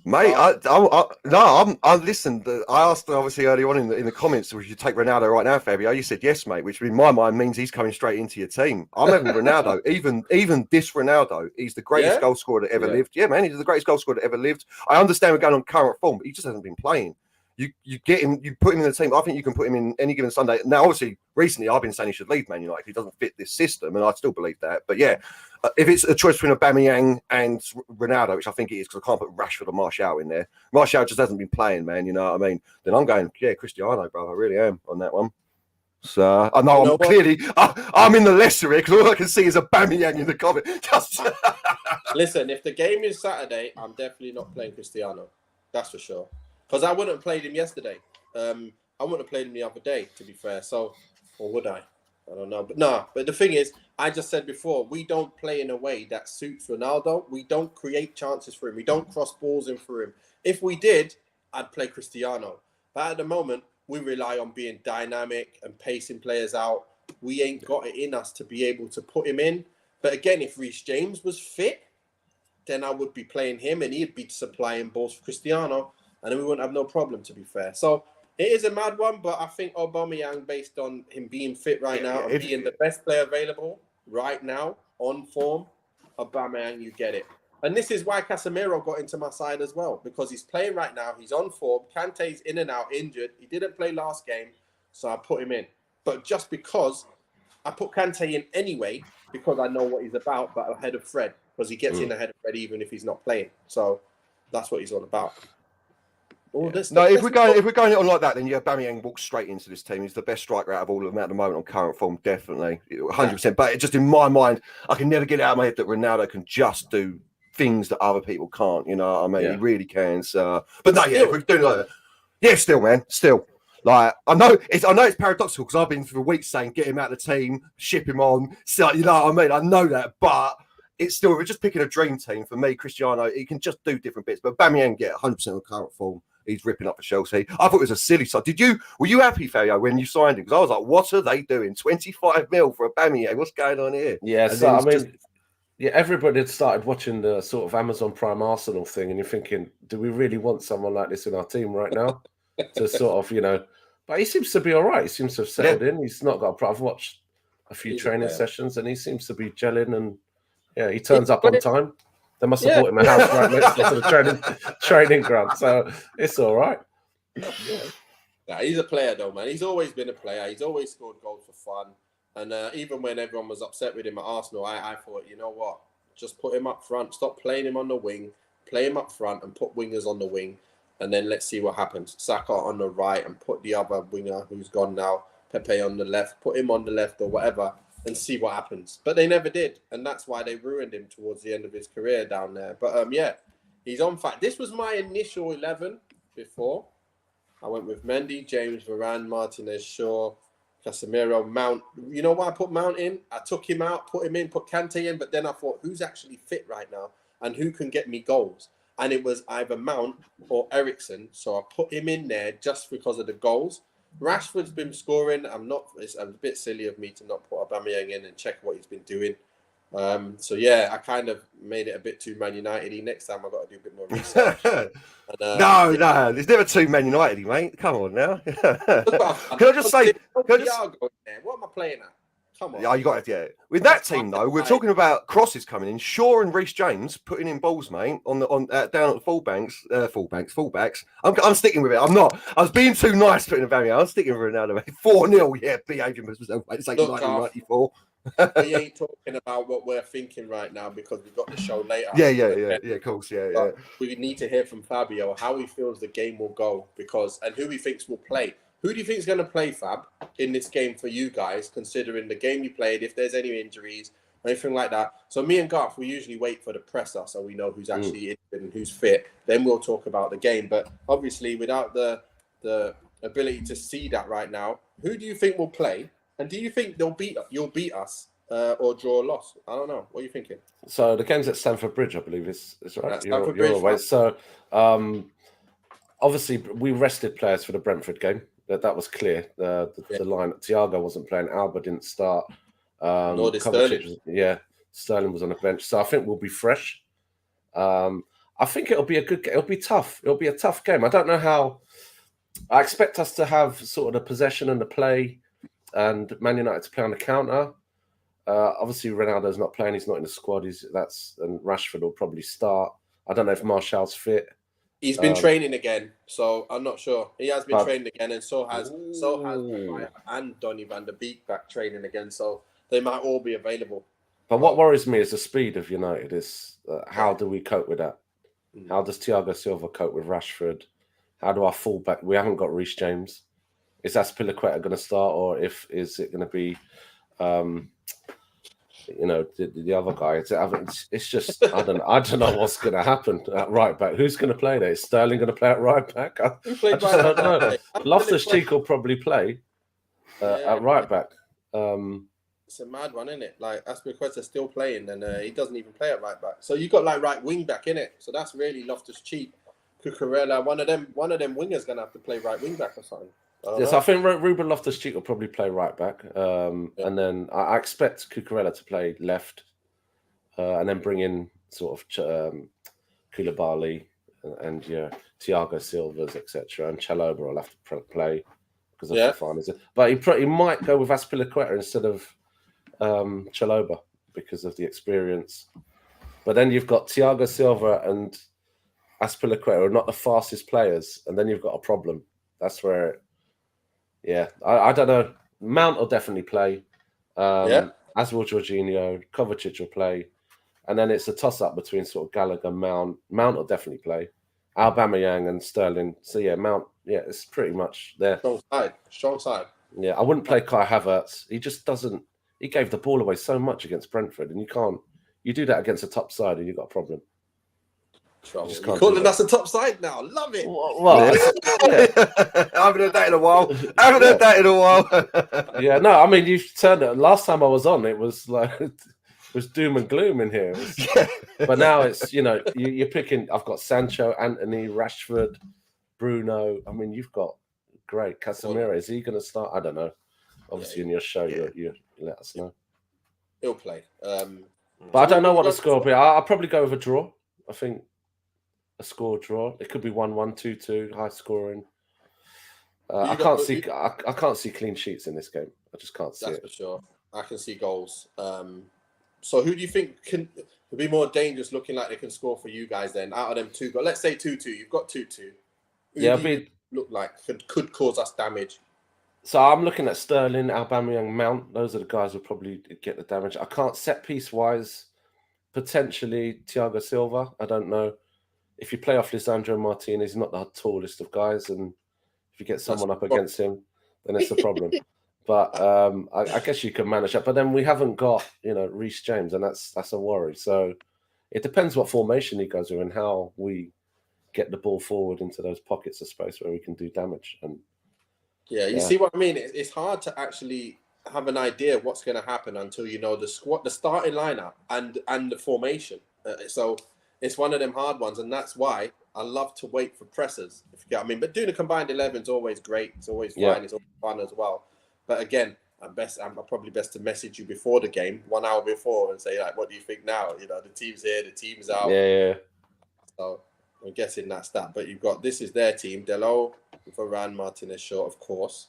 Mate, I listened. I asked obviously early on in the comments, would you take Ronaldo right now, Fabio? You said yes, mate, which in my mind means he's coming straight into your team. I'm having Ronaldo. Even this Ronaldo, he's the greatest goal scorer that ever lived. Yeah, man, he's the greatest goal scorer that ever lived. I understand we're going on current form, but he just hasn't been playing. You get him, you put him in the team. I think you can put him in any given Sunday. Now, obviously, recently I've been saying he should leave Man United. He doesn't fit this system, and I still believe that. But yeah, if it's a choice between Aubameyang and Ronaldo, which I think it is, because I can't put Rashford or Martial in there. Martial just hasn't been playing, man. You know what I mean? Then I'm going, Cristiano, bro. I really am on that one. So I know I'm in the lesser here because all I can see is Aubameyang in the comment. Listen, if the game is Saturday, I'm definitely not playing Cristiano. That's for sure. Because I wouldn't have played him yesterday. I wouldn't have played him the other day, to be fair. So, or would I? I don't know. But the thing is, I just said before, we don't play in a way that suits Ronaldo. We don't create chances for him. We don't cross balls in for him. If we did, I'd play Cristiano. But at the moment, we rely on being dynamic and pacing players out. We ain't got it in us to be able to put him in. But again, if Reece James was fit, then I would be playing him and he'd be supplying balls for Cristiano. And then we wouldn't have no problem, to be fair. So it is a mad one, but I think Aubameyang, based on him being fit right now and being the best player available right now on form, Aubameyang, you get it. And this is why Casemiro got into my side as well, because he's playing right now. He's on form. Kante's in and out, injured. He didn't play last game, so I put him in. But just because I put Kante in anyway, because I know what he's about, but ahead of Fred, because he gets in ahead of Fred even if he's not playing. So that's what he's all about. Or Yeah. No, if we're going it on like that, then yeah, Aubameyang walks straight into this team. He's the best striker out of all of them at the moment on current form, definitely, 100%. But just in my mind, I can never get it out of my head that Ronaldo can just do things that other people can't. You know what I mean? He really can. So, but no, yeah, if we're doing like that, yeah, still, man, still. Like I know it's paradoxical because I've been for weeks saying get him out of the team, ship him on. So you know what I mean? I know that, but it's still we're just picking a dream team for me. Cristiano, he can just do different bits, but Aubameyang, 100% on current form. He's ripping up for Chelsea. I thought it was a silly side. Were you happy, Fabio, when you signed him? Because I was like, what are they doing? 25 mil for Aubameyang? What's going on here? Yeah, so I mean, yeah, everybody had started watching the sort of Amazon Prime Arsenal thing, and you're thinking, do we really want someone like this in our team right now? To sort of, you know, but he seems to be all right. He seems to have settled in. He's not got a problem. I've watched a few training sessions, and he seems to be gelling, and yeah, he turns up on time. They must have bought him a house right next to the training ground, so it's all right. Nah, he's a player though, man. He's always been a player. He's always scored goals for fun. And even when everyone was upset with him at Arsenal, I thought, you know what? Just put him up front. Stop playing him on the wing. Play him up front and put wingers on the wing. And then let's see what happens. Saka on the right and put the other winger who's gone now, Pepe on the left. Put him on the left or whatever and see what happens. But they never did. And that's why they ruined him towards the end of his career down there. But yeah, he's on fire. This was my initial 11 before. I went with Mendy, James, Varane, Martinez, Shaw, Casemiro, Mount. You know why I put Mount in? I took him out, put him in, put Kante in, but then I thought, who's actually fit right now and who can get me goals? And it was either Mount or Eriksen, so I put him in there just because of the goals. Rashford's been scoring. It's a bit silly of me to not put Aubameyang in and check what he's been doing. So yeah, I kind of made it a bit too Man United-y. Next time I've got to do a bit more research. No, there's never too Man United, mate. Come on now. Can I just say, what am I playing at? Come on. Yeah, you got it. Yeah, with that team though, we're talking about crosses coming in. Shaw and Reece James putting in balls, mate, down at the fullbacks. I'm sticking with it. I'm not. I was being too nice putting a value. I'm sticking with Ronaldo, mate. 4-0. Yeah, behaving myself. It's like 1994. We ain't talking about what we're thinking right now because we've got the show later. Yeah, of course, yeah. We need to hear from Fabio how he feels the game will go and who he thinks will play. Who do you think is going to play, Fab, in this game for you guys, considering the game you played, if there's any injuries, anything like that? So me and Garth, we usually wait for the presser so we know who's actually injured and who's fit. Then we'll talk about the game. But obviously, without the ability to see that right now, who do you think will play? And do you think you'll beat us or draw a loss? I don't know. What are you thinking? So the game's at Stamford Bridge, I believe, is right. Stamford Bridge, away. So obviously, we rested players for the Brentford game. That was clear. The line, Thiago wasn't playing. Alba didn't start. Nor did Sterling. Sterling was on the bench. So I think we'll be fresh. I think it'll be it'll be tough. It'll be a tough game. I don't know how. I expect us to have sort of the possession and the play, and Man United to play on the counter. Obviously, Ronaldo's not playing. He's not in the squad. And Rashford will probably start. I don't know if Martial's fit. He's been training again, so I'm not sure. He has been training again, and so has and Donny van der Beek back training again. So they might all be available. But what worries me is the speed of United. Is how do we cope with that? How does Thiago Silva cope with Rashford? How do our fullback? We haven't got Reece James. Is Azpilicueta going to start, or is it going to be? The other guy. It's just I don't know what's going to happen at right back. Who's going to play there? Is Sterling going to play at right back? I just don't know. Loftus-Cheek will probably play at right back. It's a mad one, isn't it? Like Azpilicueta's still playing, and he doesn't even play at right back. So you got like right wing back in it. So that's really Loftus-Cheek, Cucurella. One of them wingers going to have to play right wing back or something. Yes, I think Ruben Loftus-Cheek will probably play right back, and then I expect Cucurella to play left, and then bring in sort of Koulibaly and Thiago Silva's, etc. And Chalobah will have to play because of the finals. But he might go with Azpilicueta instead of Chalobah because of the experience. But then you've got Thiago Silva and Azpilicueta are not the fastest players, and then you've got a problem. That's where. I don't know. Mount will definitely play. As will Jorginho. Kovacic will play. And then it's a toss-up between sort of Gallagher, Mount. Mount will definitely play. Aubameyang and Sterling. So yeah, Mount. Yeah, it's pretty much there. Strong side. Yeah, I wouldn't play Kai Havertz. He just doesn't. He gave the ball away so much against Brentford, and you can't. You do that against a top side, and you've got a problem. Trouble. You're calling us a top side now. Love it. Well, I haven't heard that in a while. Yeah, no, I mean, you turned it. Last time I was on, it was like it was doom and gloom in here. But now it's you're picking. I've got Sancho, Anthony, Rashford, Bruno. I mean, you've got great Casemiro. Is he going to start? I don't know. Obviously, in your show, you let us know. He'll play. But I don't know what the score will be. I'll probably go with a draw. I think a score draw. It could be 1-1, 2-2, high scoring. I can't see clean sheets in this game. I just can't see it. That's for sure. I can see goals. So who do you think can be more dangerous, looking like they can score for you guys? Then out of them 2 goals, let's say 2-2. You've got 2-2. Look like could cause us damage. So I'm looking at Sterling, Aubameyang, Mount. Those are the guys who probably get the damage. I can't set piece wise. Potentially Thiago Silva. I don't know. If you play off Lisandro Martinez, he's not the tallest of guys, and if you get someone up against him, then it's a problem. But I guess you can manage that. But then we haven't got Reece James, and that's a worry. So it depends what formation he goes with and how we get the ball forward into those pockets of space where we can do damage. And you see what I mean? It's hard to actually have an idea of what's going to happen until you know the starting lineup and the formation. So it's one of them hard ones, and that's why I love to wait for pressers. If you get what I mean. But doing a combined 11 is always great. It's always fine. It's always fun as well. But again, I'm probably best to message you before the game, 1 hour before, and say like, what do you think now? The team's here, the team's out. Yeah. So I'm guessing that's that. But this is their team. Delo, Varane, Martinez, Shaw, of course.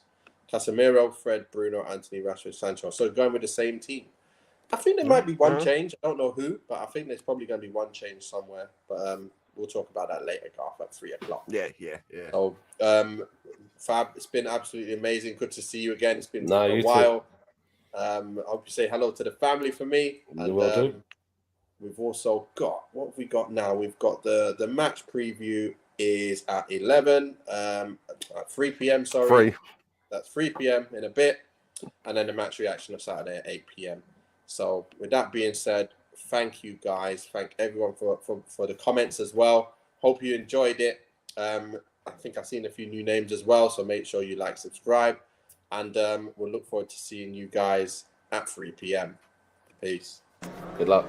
Casemiro, Fred, Bruno, Anthony, Rashford, Sancho. So going with the same team. I think there might be one change. I don't know who, but I think there's probably going to be one change somewhere. But we'll talk about that later, Garth, at 3:00. Yeah. So, Fab, it's been absolutely amazing. Good to see you again. It's been a while. I hope you say hello to the family for me. And will do. We've also got, what have we got now? We've got the match preview is at 11, at 3 p.m. Sorry. That's 3 p.m. in a bit. And then the match reaction of Saturday at 8 p.m. So with that being said, thank you guys. Thank everyone for the comments as well. Hope you enjoyed it. I think I've seen a few new names as well. So make sure you like, subscribe. And we'll look forward to seeing you guys at 3 p.m. Peace. Good luck.